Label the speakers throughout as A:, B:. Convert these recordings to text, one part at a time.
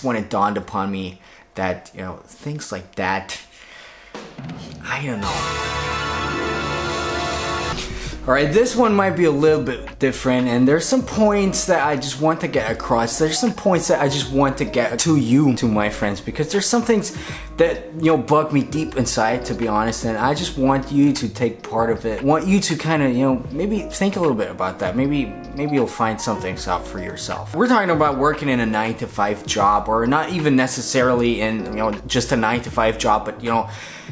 A: is when it dawned upon me that, you know, things like that, I don't know. Alright, this one might be a little bit different, and there's some points that I just want to get across. There's some points that I just want to get to you, to my friends, because there's some things that, you know, bug me deep inside, to be honest, and I just want you to take part of it. I want you to kind of, you know, maybe think a little bit about that. Maybe you'll find some things out for yourself. We're talking about working in a 9-to-5 job, or not even necessarily in, you know, just a 9-to-5 job, but, you know,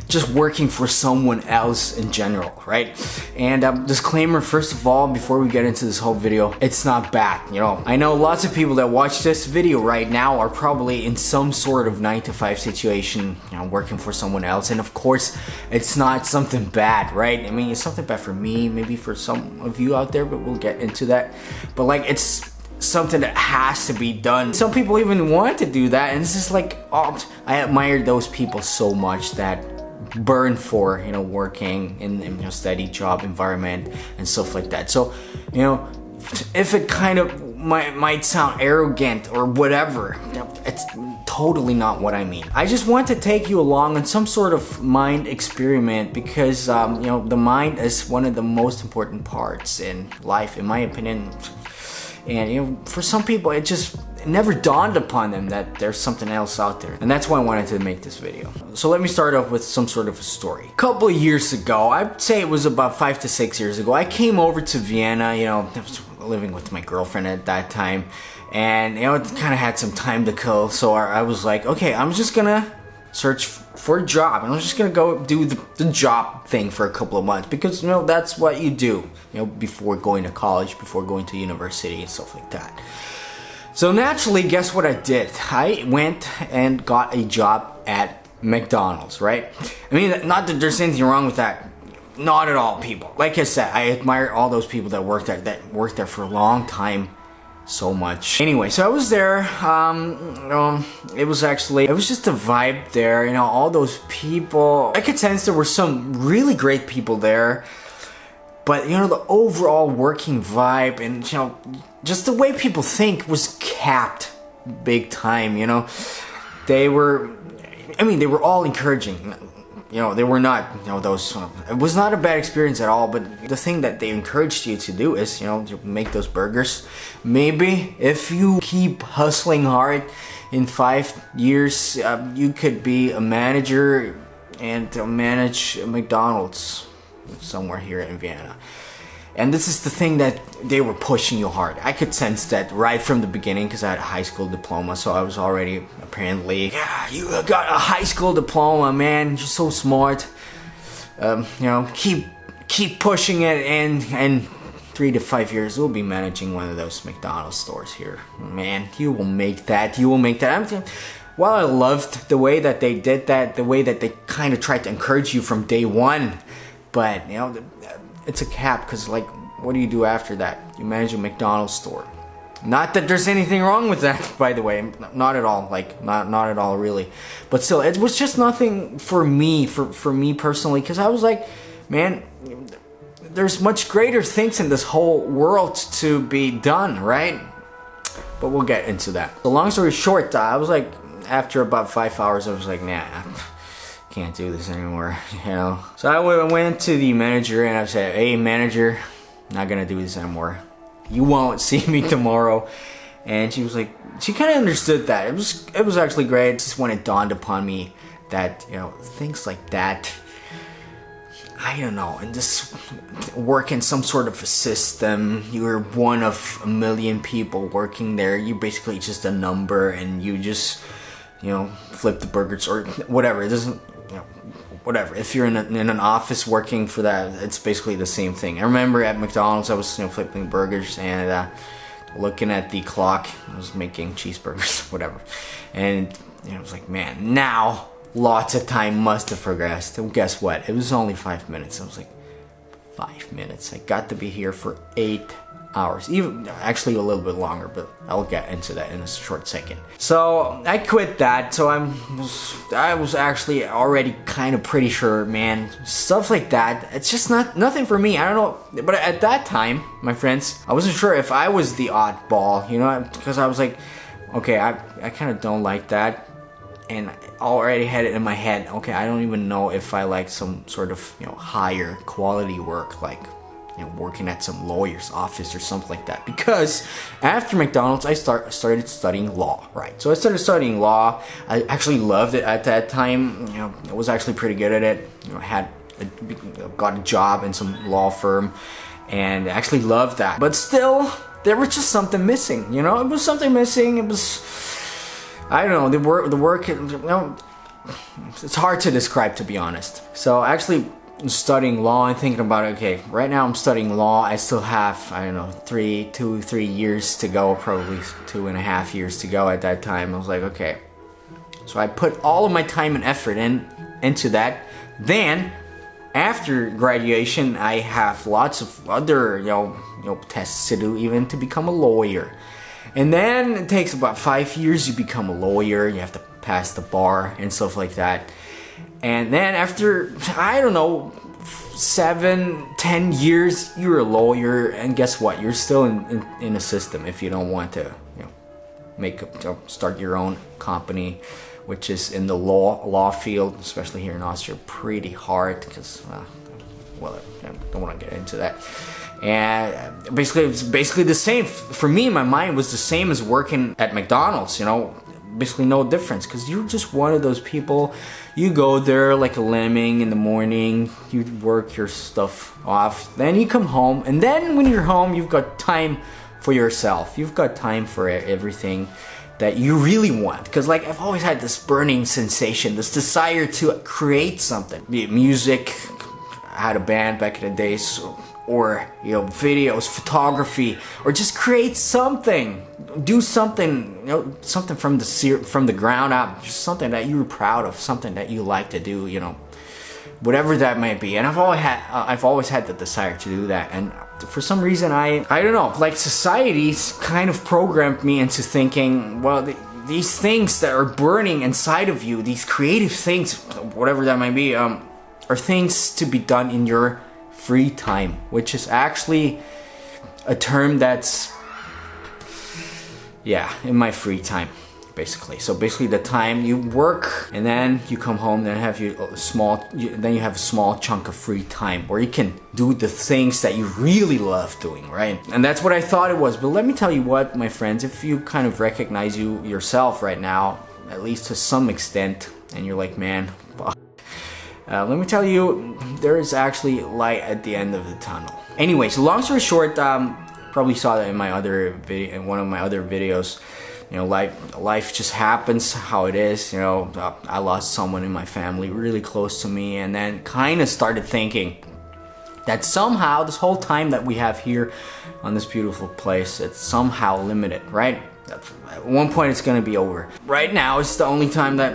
A: just working for someone else in general, right? And disclaimer, first of all, before we get into this whole video, it's not bad, you know. I know lots of people that watch this video right now are probably in some sort of 9-to-5 situation, you know, working for someone else, and of course, it's not something bad, right? I mean, it's something bad for me, maybe for some of you out there, but we'll get into that. But like, it's something that has to be done. Some people even want to do that, and it's just like, oh, I admire those people so much that burn for, you know, working in you know, steady job environment and stuff like that. So, you know, if it kind of might sound arrogant or whatever, it's totally not what I mean. I just want to take you along on some sort of mind experiment, because you know, the mind is one of the most important parts in life, in my opinion. And you know, for some people, it never dawned upon them that there's something else out there. And that's why I wanted to make this video. So let me start off with some sort of a story. A couple of years ago, I'd say it was about 5 to 6 years ago, I came over to Vienna. You know, I was living with my girlfriend at that time. And you know, it kind of had some time to kill. So I was like, okay, I'm just gonna search for a job, and I'm just gonna go do the job thing for a couple of months, because you know, that's what you do, you know, before going to college, before going to university and stuff like that. So naturally, guess what I did? I went and got a job at McDonald's, right? I mean, not that there's anything wrong with that, not at all, people. Like I said, I admire all those people that work there for a long time so much. Anyway, so I was there. It was just a vibe there, you know, all those people. I could sense there were some really great people there, but you know, the overall working vibe and, you know, just the way people think was capped big time, you know. They were all encouraging. You know, they were not, you know, those, it was not a bad experience at all, but the thing that they encouraged you to do is, you know, to make those burgers. Maybe if you keep hustling hard, in 5 years, you could be a manager and manage McDonald's somewhere here in Vienna. And this is the thing that they were pushing you hard. I could sense that right from the beginning, because I had a high school diploma, so I was already apparently, yeah, you got a high school diploma, man, you're so smart. You know, keep pushing it, and 3 to 5 years we'll be managing one of those McDonald's stores here. Man, you will make that. Well, I loved the way that they did that, the way that they kind of tried to encourage you from day one, but you know, it's a cap, because like, what do you do after that? You manage a McDonald's store. Not that there's anything wrong with that, by the way, not at all, like, not at all really, but still, it was just nothing for me, for me personally, because I was like, man, there's much greater things in this whole world to be done, right? But we'll get into that. So long story short, I was like, after about 5 hours, I was like, nah, can't do this anymore, you know. So I went to the manager and I said, hey manager, not gonna do this anymore. You won't see me tomorrow. And she was like, she kind of understood that. It was actually great. Just when it dawned upon me that, you know, things like that, I don't know, and just work in some sort of a system. You're one of a million people working there. You're basically just a number, and you just, you know, flip the burgers or whatever. It doesn't, you know, whatever. If you're in an office working for that, it's basically the same thing. I remember at McDonald's, I was, you know, flipping burgers and looking at the clock. I was making cheeseburgers, whatever. And you know, I was like, man, now lots of time must have progressed. And guess what? It was only 5 minutes. I was like, 5 minutes. I got to be here for 8 hours. Even actually a little bit longer, but I'll get into that in a short second. So I quit that. So I was actually already kind of pretty sure, man, stuff like that, it's just nothing for me. I don't know. But at that time, my friends, I wasn't sure if I was the oddball, you know, because I was like, okay, I kind of don't like that. And I already had it in my head, okay, I don't even know if I like some sort of, higher quality work, like, working at some lawyer's office or something like that. Because after McDonald's, I started studying law, right? So I started studying law. I actually loved it at that time. I was actually pretty good at it. Got a job in some law firm, and I actually loved that. But still, there was just something missing. It was something missing. It was, I don't know, the work. It's hard to describe, to be honest. So actually, studying law and thinking about, okay, right now I'm studying law. I still have, I don't know, 3 years to go, probably 2.5 years to go at that time. I was like, okay. So I put all of my time and effort into that. Then, after graduation, I have lots of other, tests to do, even to become a lawyer. And then it takes about 5 years to become a lawyer. You have to pass the bar and stuff like that. And then after, I don't know, 7-10 years, you're a lawyer, and guess what? You're still in a system if you don't want to, start your own company, which is in the law field, especially here in Austria, pretty hard because, I don't want to get into that. And basically, it's basically the same. For me, in my mind, it was the same as working at McDonald's, basically no difference, because you're just one of those people. You go there like a lemming in the morning, you work your stuff off, then you come home, and then when you're home, you've got time for yourself. You've got time for everything that you really want. Because like, I've always had this burning sensation, this desire to create something. Be it music, I had a band back in the days, or videos, photography, or just create something, do something, something from the ground up, just something that you're proud of, something that you like to do, whatever that might be. And I've always had the desire to do that. And for some reason, I don't know, like society's kind of programmed me into thinking, well, these things that are burning inside of you, these creative things, whatever that might be, are things to be done in your free time, which is actually a term that's, in my free time, basically. So basically, the time you work and then you come home, then you have a small chunk of free time where you can do the things that you really love doing, right? And that's what I thought it was. But let me tell you what, my friends, if you kind of recognize yourself right now, at least to some extent, and you're like, man, fuck. Let me tell you, there is actually light at the end of the tunnel. Anyway, so long story short, probably saw that in one of my other videos. Life just happens how it is. I lost someone in my family really close to me, and then kind of started thinking that somehow this whole time that we have here on this beautiful place, it's somehow limited, right? At one point, it's gonna be over. Right now, it's the only time that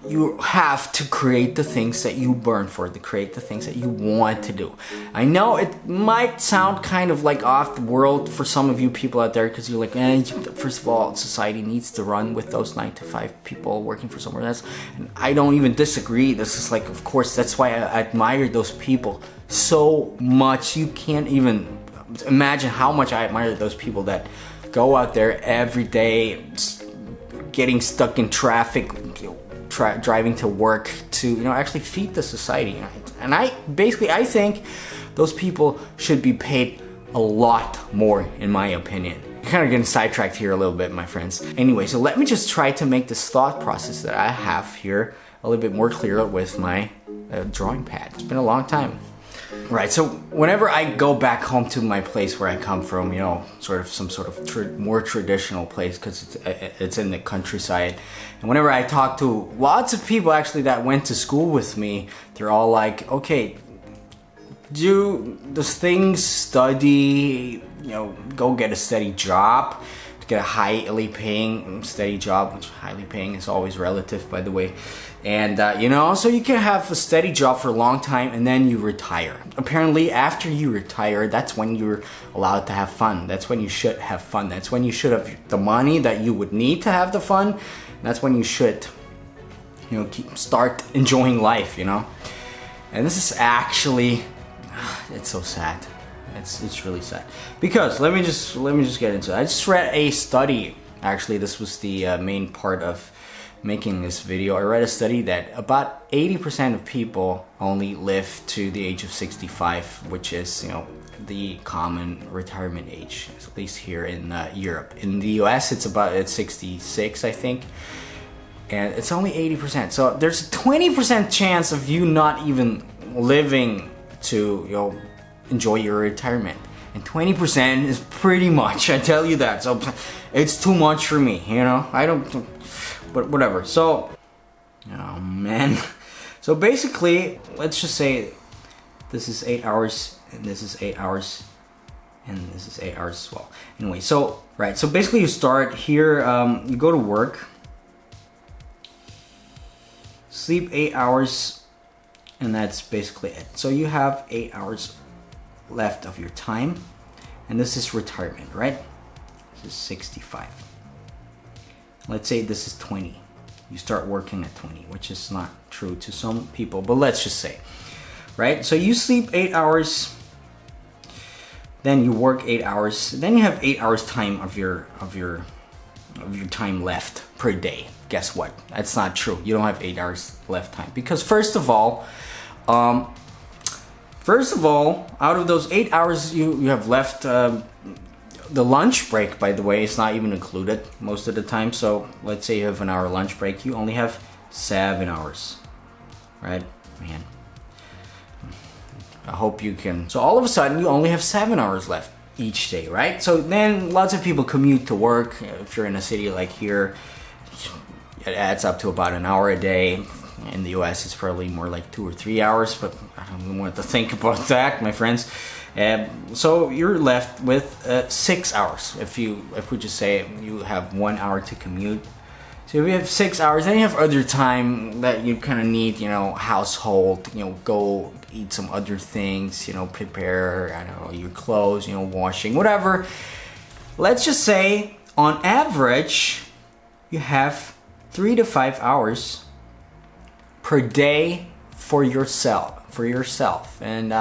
A: you have to create the things that you burn for, to create the things that you want to do. I know it might sound kind of like off the world for some of you people out there, because you're like, first of all, society needs to run with those 9-to-5 people working for somewhere else. And I don't even disagree. This is like, of course, that's why I admire those people so much. You can't even imagine how much I admire those people that go out there every day, getting stuck in traffic, driving to work to actually feed the society. And I think those people should be paid a lot more, in my opinion. Kind of getting sidetracked here a little bit, my friends. Anyway, so let me just try to make this thought process that I have here a little bit more clear with my drawing pad. It's been a long time. Right, so whenever I go back home to my place where I come from, sort of some sort of more traditional place, because it's in the countryside, and whenever I talk to lots of people actually that went to school with me, they're all like, okay, do those things, study, go get a steady job, get a highly paying steady job, which highly paying is always relative, by the way. And so you can have a steady job for a long time and then you retire. Apparently, after you retire, that's when you're allowed to have fun. That's when you should have fun. That's when you should have the money that you would need to have the fun. That's when you should, start enjoying life, And this is actually, it's so sad. It's really sad. Because let me just get into it. I just read a study Actually, this was the main part of making this video. I read a study that about 80% of people only live to the age of 65, which is, you know, the common retirement age, at least here in Europe. In the US, it's 66, I think, and it's only 80%. So there's a 20% chance of you not even living to, you know, enjoy your retirement. And 20% is pretty much, I tell you that. So it's too much for me, you know. I don't, but whatever. So, oh man. So basically, let's just say this is 8 hours, and this is 8 hours, and this is 8 hours as well. Anyway, so right. So basically, you start here. You go to work, sleep 8 hours, and that's basically it. So you have 8 hours left of your time, and this is retirement, right? This is 65. Let's say this is 20. You start working at 20, which is not true to some people, but let's just say, right? So you sleep 8 hours, then you work 8 hours, then you have 8 hours time of your time left per day. Guess what? That's not true. You don't have 8 hours left time, because first of all, out of those 8 hours you have left, the lunch break, by the way, is not even included most of the time. So let's say you have an hour lunch break, you only have 7 hours, right? Man, I hope you can. So all of a sudden you only have 7 hours left each day, right? So then lots of people commute to work. If you're in a city like here, it adds up to about an hour a day. In the US, it's probably more like 2 or 3 hours, but I don't even want to think about that, my friends. So you're left with 6 hours. If we just say you have 1 hour to commute, so if you have 6 hours, then you have other time that you kind of need, you know, household, you know, go eat some other things, you know, prepare, I don't know, your clothes, you know, washing, whatever. Let's just say on average you have 3 to 5 hours per day for yourself, and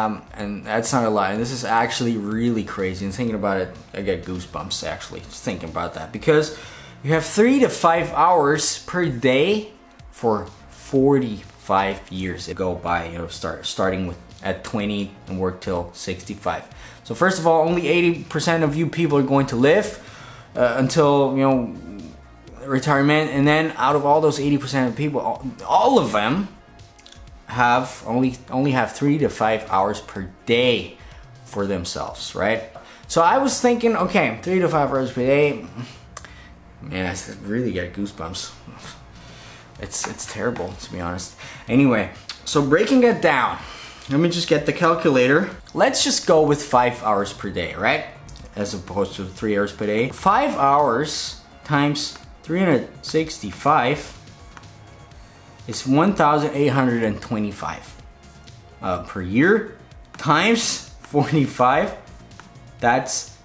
A: that's not a lie. And this is actually really crazy. And thinking about it, I get goosebumps actually just thinking about that, because you have 3 to 5 hours per day for 45 years to go by. You know, starting with at 20 and work till 65. So first of all, only 80% of you people are going to live until, you know, retirement, and then out of all those 80% of people, all of them have only have 3 to 5 hours per day for themselves, right? So I was thinking, okay, 3 to 5 hours per day, man, I really get goosebumps. It's terrible, to be honest. Anyway, so breaking it down, let me just get the calculator. Let's just go with 5 hours per day, right? As opposed to 3 hours per day. 5 hours times 365 is 1,825 per year, times 45. That's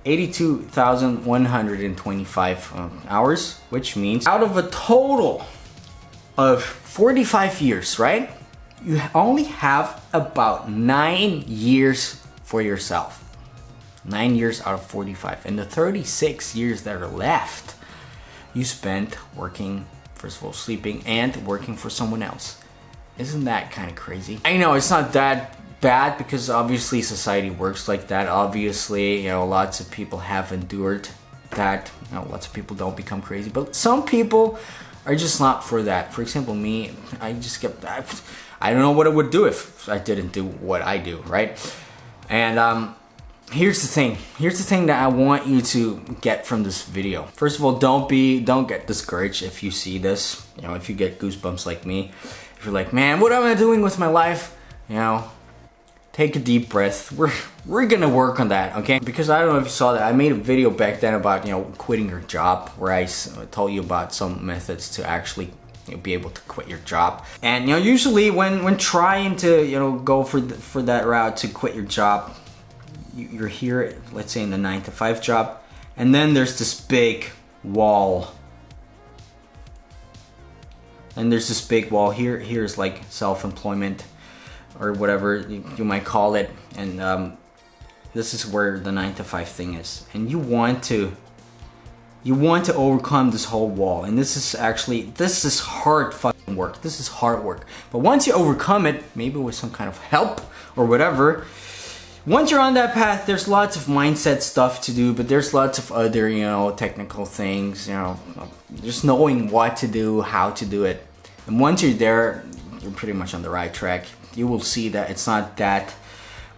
A: 82,125 hours, which means out of a total of 45 years, right? You only have about 9 years for yourself. 9 years out of 45, and the 36 years that are left, you spent working, first of all, sleeping and working for someone else. Isn't that kind of crazy? I know it's not that bad, because obviously society works like that. Obviously, you know, lots of people have endured that. You know, lots of people don't become crazy, but some people are just not for that. For example, me, I don't know what I would do if I didn't do what I do, right? And here's the thing that I want you to get from this video. First of all, don't get discouraged if you see this. You know, if you get goosebumps like me, if you're like, man, what am I doing with my life? You know, take a deep breath. We're gonna work on that, okay? Because I don't know if you saw that, I made a video back then about, you know, quitting your job, where I told you about some methods to actually, you know, be able to quit your job. And, you know, usually when trying to, you know, go for that route to quit your job, you're here, let's say in the 9 to 5 job, and then there's this big wall. And there's this big wall here. Here's like self-employment, or whatever you might call it. And this is where the 9 to 5 thing is. And you want to you want to overcome this whole wall. And this is hard fucking work. This is hard work. But once you overcome it, maybe with some kind of help or whatever, once you're on that path, there's lots of mindset stuff to do, but there's lots of other, you know, technical things, you know, just knowing what to do, how to do it. And once you're there, you're pretty much on the right track. You will see that it's not that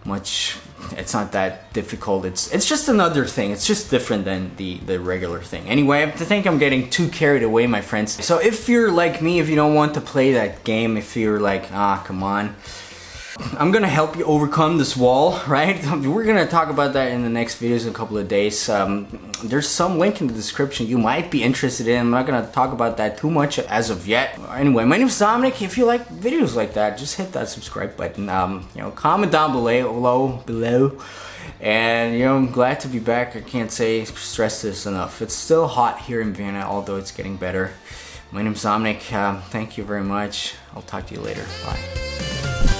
A: much, it's not that difficult. It's just another thing. It's just different than the regular thing. Anyway, I think I'm getting too carried away, my friends. So if you're like me, if you don't want to play that game, if you're like, come on, I'm gonna help you overcome this wall, right? We're gonna talk about that in the next videos in a couple of days. There's some link in the description you might be interested in. I'm not gonna talk about that too much as of yet. Anyway, my name is Dominik. If you like videos like that, just hit that subscribe button. You know, comment down below. And you know, I'm glad to be back. I can't stress this enough. It's still hot here in Vienna, although it's getting better. My name is Dominik. Thank you very much. I'll talk to you later. Bye.